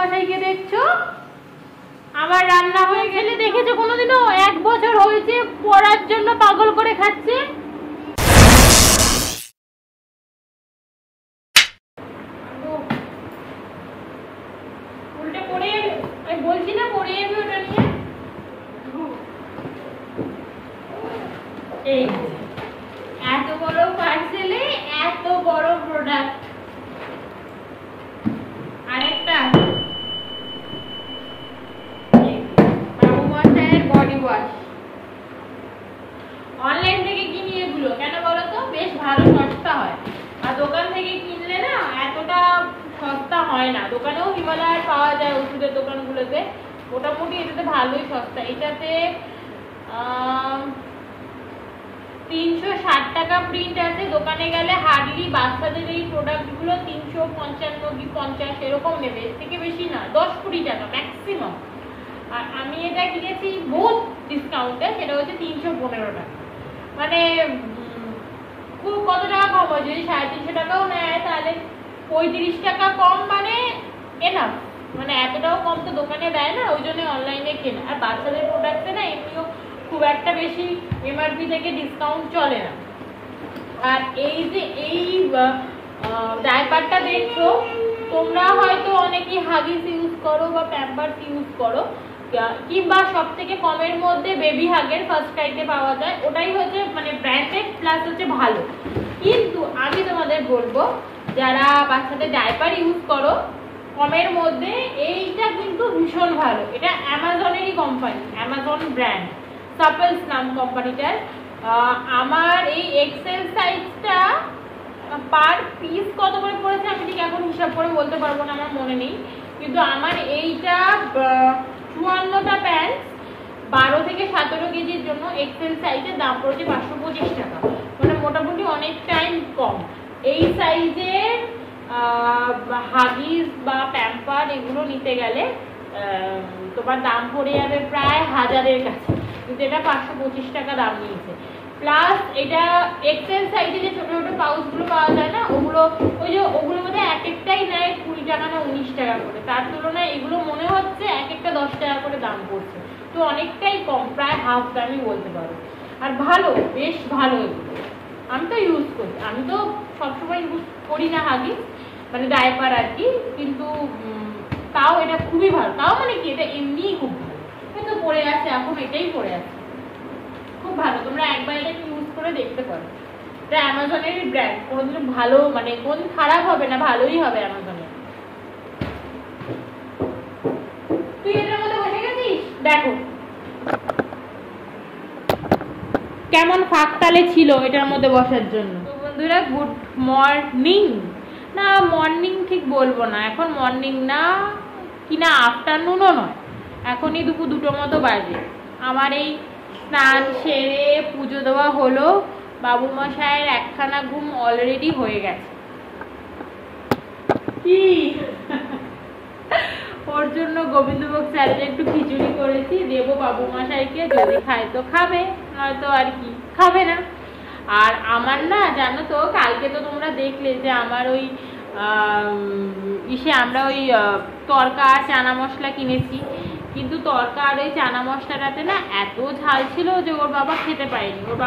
মশাইকে দেখছো? আমার রান্না হয়ে গেলে দেখেছো কোনোদিনও? 1 বছর হয়েছে পড়ার জন্য পাগল করে খাচ্ছে। উল্টে পড়ে যাবে, আমি বলছি না পড়ে যাবে ওটা নিয়ে। এই এত বড় পার্সেলে এত বড় প্রোডাক্ট। আরেকটা বাবু মশাইয়ের বডি ওয়াশ। অনলাইন থেকে কিনি এগুলো, কেন বলো তো? বেশ ভালো সস্তা হয়। আর দোকান থেকে কিনলে না এতটা সস্তা হয় না। দোকানেও হিমালয়ার পাওয়া যায় ওষুধের দোকানগুলোতে, মোটামুটি এটাতে ভালোই সস্তা। এটাতে 360 টাকা প্রিন্ট আছে। দোকানে গেলে হার্ডলি বাচ্চাদের এই প্রোডাক্টগুলো 355 কি 50 এরকম নেবে, এর থেকে বেশি না, 10-20 টাকা ম্যাক্সিমাম। আর আমি এটা কিনেছি বহুত ডিসকাউন্টে, সেটা হচ্ছে 315 টাকা। মানে খুব কত টাকা কম হয়? যদি 350 টাকাও নেয় তাহলে 35 টাকা কম, মানে এনাফ। মানে এতটাও কম তো দোকানে দেয় না, ওই জন্য অনলাইনে কেনা। আর বাচ্চাদের প্রোডাক্টে না এমনিও খুব একটা বেশি এমআরপি থেকে ডিসকাউন্ট চলে না। আর এই যে এই ডাইপারটা দেখছো, তোমরা হয়তো অনেকেই হাগিস ইউজ করো বা প্যাম্পার্স ইউজ করো, কিংবা সব থেকে কমের মধ্যে বেবি হাগের ফার্স্ট ক্রাইতে পাওয়া যায়। ওটাই হচ্ছে মানে ব্র্যান্ডেড প্লাস হচ্ছে ভালো। কিন্তু আমি তোমাদের বলবো, যারা বাচ্চাদের ডাইপার ইউজ করো কমের মধ্যে, এইটা কিন্তু ভীষণ ভালো। এটা অ্যামাজনেরই কোম্পানি, অ্যামাজন ব্র্যান্ড, সাপলস নাম কোম্পানিটার। আমার এই এক্সেল সাইজটা পার পিস কত করে পড়েছে আমি ঠিক এখন হিসাব করে বলতে পারবো না, আমার মনে নেই। কিন্তু আমার এইটা 54টা প্যান্ট 12 থেকে 17 কেজির জন্য এক্সেল সাইজের দাম পড়েছে 525 টাকা। মানে মোটামুটি অনেকটাই কম। এই সাইজের হাগিস বা প্যাম্পার এগুলো নিতে গেলে তোমার দাম পড়ে যাবে প্রায় 1000-এর কাছে, কিন্তু এটা 525 টাকা দাম নিয়েছে। প্লাস এটা এক্সেল সাইজে যে ছোটো ছোটো পাউচগুলো পাওয়া যায় না, ওগুলো ওগুলো বোধহয় এক একটাই নেয় 20 টাকা না 19 টাকা করে। তার তুলনায় এগুলো মনে হচ্ছে এক একটা 10 টাকা করে দাম পড়ছে, তো অনেকটাই কম, প্রায় হাফ দামই বলতে পারো। আর ভালো, বেশ ভালো এগুলো। আমি তো ইউজ করি, আমি তো সবসময় ইউজ করি না হাগিস, মানে ডাইপার আর কি, কিন্তু তাও এটা খুবই ভালো। তাও মানে কি, এটা এমনিই খুব ভালো। কিন্তু পড়ে আছে এখন, এটাই পড়ে আছে, খুব ভালো। তোমরা একবার এটা ইউজ করে দেখতে পারো। এটা অ্যামাজনেরই ব্র্যান্ড, কোনোদিনও ভালো মানে কোন খারাপ হবে না, ভালোই হবে অ্যামাজনের। তুই এটার মধ্যে বসে গেছিস, দেখো কেমন ফাঁক তালে ছিল এটার মধ্যে বসার জন্য। তো বন্ধুরা, গুড মর্নিং। না মর্নিং ঠিক বলবো না, এখন মর্নিং না, কিনা আফটারনুনও নয়, এখনই দুপুর 2টো মতো বাজে। আমার এই স্নান সেরে পুজো দেওয়া হলো, বাবু মশাইয়ের একখানা ঘুম অলরেডি হয়ে গেছে। কি ওর জন্য গোবিন্দভোগ চালের একটু খিচুড়ি করেছি, দেবো বাবু মশাইকে, যদি খায় তো খাবে, নয়তো আর কি খাবে না। আর আমার না জানো তো, কালকে তো তোমরা দেখলে যে আমার ওই আমরা ওই তরকা আর চানা মশলা কিনেছি, কিন্তু তরকা আর ওই চানা মশলাটাতে না এত ঝাল ছিল যে ওর বাবা খেতে পারেনি। ওর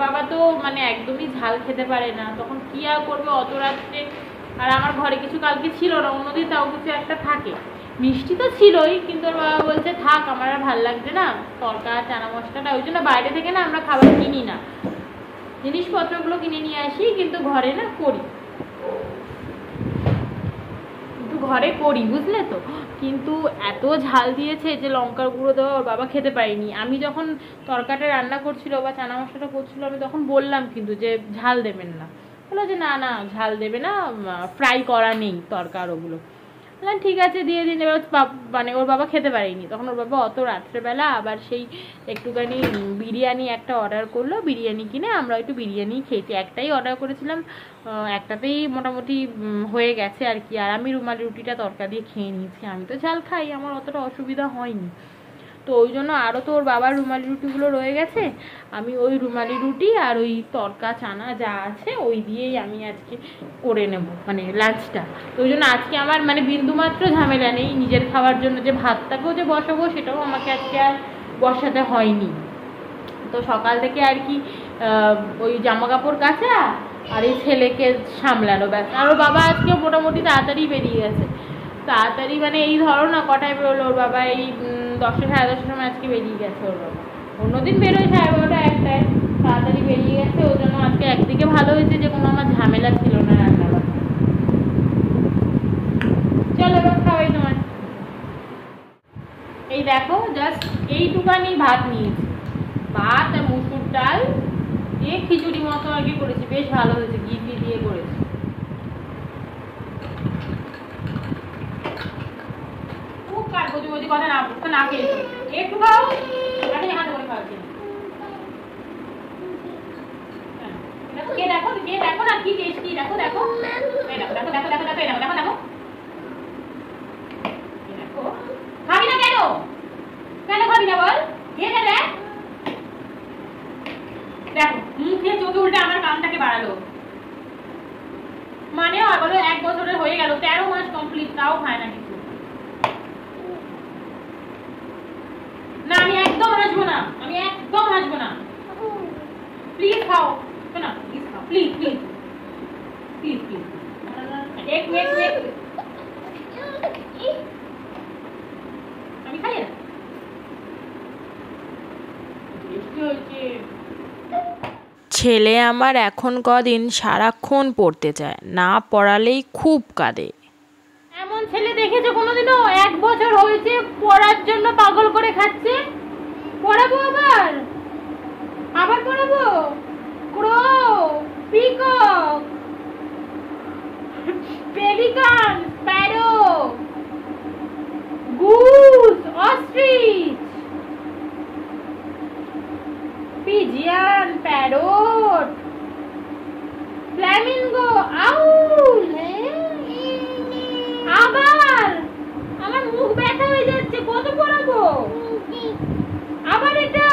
বাবা তো মানে একদমই ঝাল খেতে পারে না, তখন কি আর করবে অত রাত্রে। আর আমার ঘরে কিছু কালকে ছিল না, অন্যদিন তাও কিছু একটা থাকে, মিষ্টি তো ছিলই, কিন্তু ওর বাবা বলছে থাক, আমার আর ভাল লাগছে না তরকা চানা মশলাটা, ওই জন্য বাইরে থেকে না আমরা খাবার কিনি না, জিনিসপত্রগুলো কিনে নিয়ে আসি, কিন্তু ঘরে না করি, ঘরে করি, বুঝলে তো। কিন্তু এত ঝাল দিয়েছে যে লঙ্কার গুঁড়ো দেওয়া ওর বাবা খেতে পারিনি। আমি যখন তরকাটা রান্না করছিল বা চানা মশলাটা করছিল, আমি তখন বললাম কিন্তু যে ঝাল দেবেন না, বললো যে না না ঝাল দেবে না, ফ্রাই করা নেই তরকার ওগুলো। বললাম ঠিক আছে দিয়ে দিন। এবার মানে ওর বাবা খেতে পারেনি, তখন ওর বাবা অত রাত্রেবেলা আবার সেই একটুখানি বিরিয়ানি একটা অর্ডার করলো, বিরিয়ানি কিনে আমরা একটু বিরিয়ানি খেয়েছি। একটাই অর্ডার করেছিলাম, একটাতেই মোটামুটি হয়ে গেছে আর কি। আর আমি রুমালি রুটিটা তরকা দিয়ে খেয়ে নিয়েছি, আমি তো ঝাল খাই, আমার অতটা অসুবিধা হয়নি। তো ওই জন্য আরও তো ওর বাবার রুমালি রুটিগুলো রয়ে গেছে, আমি ওই রুমালি রুটি আর ওই তরকা চানা যা আছে ওই দিয়েই আমি আজকে করে নেব মানে লাঞ্চটা। তো ওই জন্য আজকে আমার মানে বিন্দুমাত্র ঝামেলা নেই নিজের খাওয়ার জন্য, যে ভাতটাকেও যে বসাবো সেটাও আমাকে আজকে আর বসাতে হয়নি। তো সকাল থেকে আর কি ওই জামা কাপড় কাচা আর এই ছেলেকে সামলানো ব্যাস। আর ওর বাবা আজকে মোটামুটি তাড়াতাড়ি বেরিয়ে গেছে, তাড়াতাড়ি মানে এই ধরো না কটায় বেরোলো ওর বাবা, এই 10টা সাড়ে 10টার সময় আজকে বেরিয়ে গেছে ওর বাবা। অন্যদিন বেরোয় 12:30 1টায়, তাড়াতাড়ি বেরিয়ে গেছে। ওই জন্য আজকে একদিকে ভালো হয়েছে যে কোনো আমার ঝামেলা ছিল না রান্না বান্না। চলো এবার খাওয়াই তোমার। এই দেখো জাস্ট এইটুকানি ভাত নিয়েছি, ভাত আর মুসুর ডাল দিয়ে খিচুড়ি মতো আর কি করেছি, বেশ ভালো হয়েছে, ঘি দিয়ে করেছি। খুব কাটবো যদি কথা না খেয়ে একটু খাও, আমি হাতে করে খাওয়াচ্ছি। দেখো না কি টেস্টি, দেখো দেখো দেখো দেখো দেখো দেখো দেখো দেখো দেখো দেখো। খাবি না কেন? কেন খাবি না বল? খেয়ে দেখ। দেখো মুখে চোখে উল্টে আমার কামটাকে বাড়ালো, মানে হয় বলো 1 বছরের হয়ে গেল, 13 মাস কমপ্লিট, তাও খায় না কিছু। না আমি একদম হাসবো না, আমি একদম হাসবো না। প্লিজ খাও না, প্লিজ খাও, প্লিজ প্লিজ প্লিজ প্লিজ। এক আমি খাই না। ছেলে আমার এখন কদিন সারাক্ষণ পড়তে চায়, না পড়ালেই খুব কাঁদে। এমন ছেলে দেখেছো কোনোদিনও? 1 বছর হয়েছে পড়ার জন্য পাগল করে খাচ্ছে। পড়াবো আবার আবার পড়াবো। Crow, peacock, pelican, sparrow, goose, ostrich, pigeon, parrot, flamingo, owl. আবার আমার মুখ ব্যথা হয়ে যাচ্ছে, কত পড়াবো আবার এটা?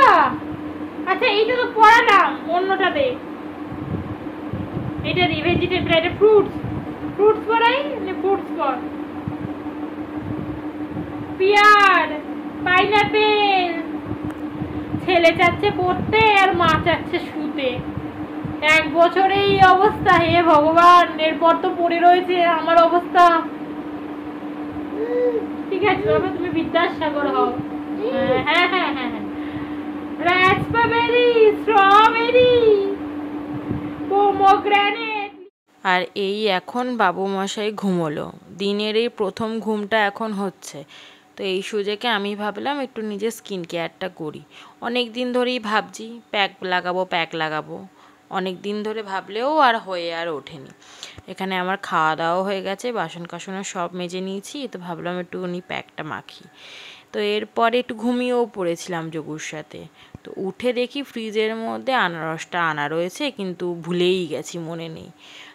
আচ্ছা এইটা তো পড়ালাম, অন্যটা দে, এটা দি ভেজিটেবল, এটা ফ্রুটস পড়াই, ফ্রুটস পড়। Pear, pineapple. ছেলে চাচ্ছে পড়তে আর মা চাচ্ছে শুতে। 1 বছরে এই অবস্থা, হে ভগবান, এরপর তো পড়ে রয়েছে আমার অবস্থা। ঠিক আছে বাবা, তুমি বিদ্যাসাগর হও। হ্যাঁ হ্যাঁ হ্যাঁ হ্যাঁ। Raspberry, strawberry, pomegranate. আর এই এখন বাবু মশাই ঘুমোলো, দিনের এই প্রথম ঘুমটা এখন হচ্ছে। তো এই সুযোগে আমি ভাবলাম একটু নিজের স্কিন কেয়ারটা করি। অনেক দিন ধরেই ভাবছি প্যাক লাগাবো, অনেক দিন ধরে ভাবলেও আর ওঠেনি। এখানে আমার খাওয়া দাওয়া হয়ে গেছে, বাসন কাসনও সব মেজে নিয়েছি, তো ভাবলাম একটুখানি প্যাকটা মাখি। তো এরপরে একটু ঘুমিয়েও পড়েছিলাম যোগুর সাথে। তো উঠে দেখি ফ্রিজের মধ্যে আনারসটা আনা রয়েছে, কিন্তু ভুলেই গেছি, মনে নেই।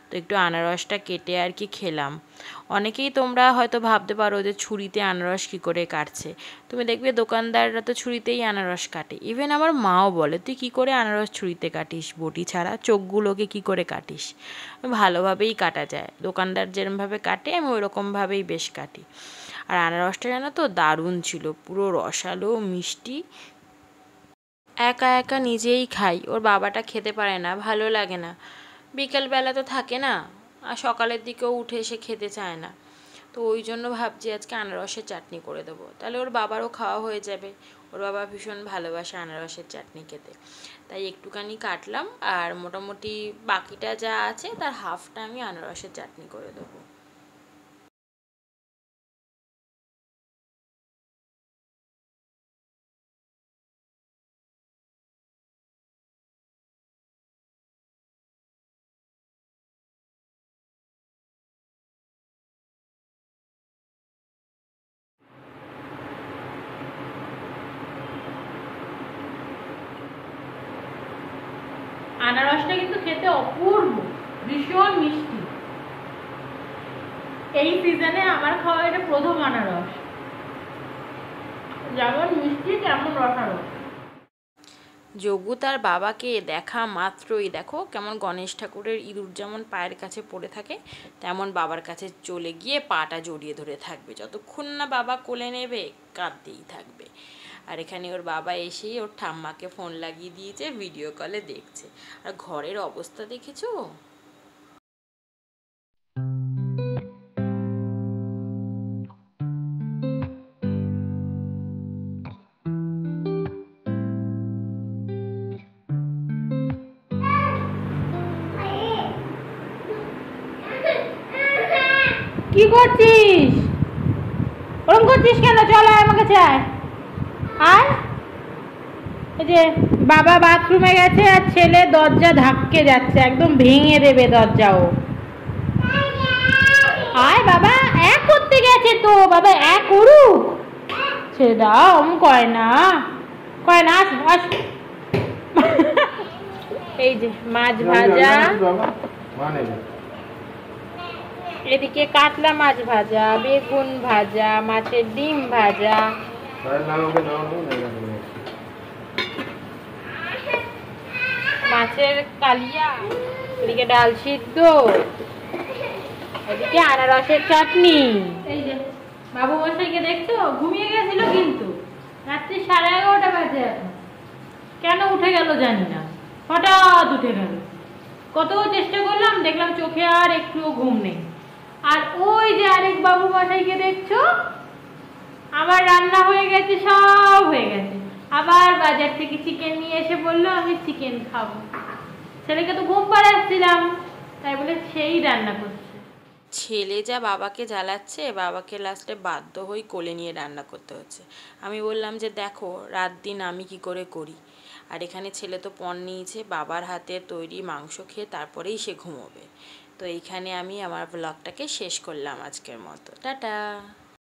তো একটু আনারসটা কেটে আর কি খেলাম। অনেকেই তোমরা হয়তো ভাবতে পারো যে ছুরিতে আনারস কী করে কাটছে। তুমি দেখবে দোকানদাররা তো ছুরিতেই আনারস কাটে। ইভেন আমার মাও বলে, তুই কী করে আনারস ছুরিতে কাটিস, বটি ছাড়া চোখগুলোকে কী করে কাটিস? ভালোভাবেই কাটা যায়, দোকানদার যেরকমভাবে কাটে আমি ওইরকমভাবেই বেশ কাটি। আর আনারসটা জানো তো দারুণ ছিল, পুরো রসালো মিষ্টি। একা একা নিজেই খাই, ওর বাবাটা খেতে পারে না, ভালো লাগে না। বিকেলবেলা তো থাকে না, আর সকালের দিকেও উঠে এসে খেতে চায় না। তো ওই জন্য ভাবছি আজকে আনারসের চাটনি করে দেবো, তাহলে ওর বাবারও খাওয়া হয়ে যাবে। ওর বাবা ভীষণ ভালোবাসে আনারসের চাটনি খেতে, তাই একটুখানি কাটলাম। আর মোটামুটি বাকিটা যা আছে তার হাফটা আমি আনারসের চাটনি করে দেবো। আনারসটা কিন্তু খেতে অপূর্ব, ভীষণ মিষ্টি। এই সিজনে আমার খাওয়া এটা প্রথম আনারস। যেমন মিষ্টি তেমন রসালো। যোগু তার বাবাকে দেখা মাত্রই দেখো কেমন গণেশ ঠাকুরের ইঁদুর যেমন পায়ের কাছে পড়ে থাকে, তেমন বাবার কাছে চলে গিয়ে পাটা জড়িয়ে ধরে থাকবে, যতক্ষণ না বাবা কোলে নেবে কাঁদতেই থাকবে। আর এখানে ওর বাবা এসেই ওর ঠাম্মাকে ফোন লাগিয়ে দিয়েছে, ভিডিও কলে দেখছে। আর ঘরের অবস্থা দেখেছো? কি করছিস? ওরম করছিস কেন? চল আয় আমাকে চাই। আয়। এই যে বাবা বাথরুমে গেছে আর ছেলে দরজা ধাক্কে যাচ্ছে, একদম ভেঙে দেবে দরজাও। আয় বাবা, এক করতে গেছে তো, বাবা এক করুক। ছেড়ে দাও, কয় না আস আস। এই যে মাছ ভাজা, এদিকে কাতলা মাছ ভাজা, বেগুন ভাজা, মাছের ডিম ভাজা, মাছের কালিয়া, এদিকে ডাল সিদ্ধ, এদিকে আনারসের চাটনি। এই যে বাবু মশাইকে দেখছো, ঘুমিয়ে গেছিল কিন্তু রাত্রি 11:30 বাজে এখন। কেন উঠে গেল জানি না, হঠাৎ উঠে গেল। কত চেষ্টা করলাম, দেখলাম চোখে আর একটুও ঘুম নেই। আর ওই যে আরেক বাবু মশাইকে দেখছো, আমার রান্না হয়ে গেছে, সব হয়ে গেছে। আবার বাজার থেকে চিকেন নিয়ে এসে বললো আমি চিকেন খাবো। ছেলেকে তো ঘুম পাড়াচ্ছিলাম, তাই বলে সেই রান্না করছে। ছেলে যা বাবাকে জ্বালাচ্ছে, বাবাকে লাস্টে বাধ্য হয়ে কোলে নিয়ে রান্না করতে হচ্ছে। আমি বললাম যে দেখো রাত দিন আমি কি করে করি। আর এখানে ছেলে তো পণ নিয়েছে, বাবার হাতের তৈরি মাংস খেয়ে তারপরেই সে ঘুমোবে। তো এইখানে আমি আমার ব্লগটাকে শেষ করলাম আজকের মতো। টাটা।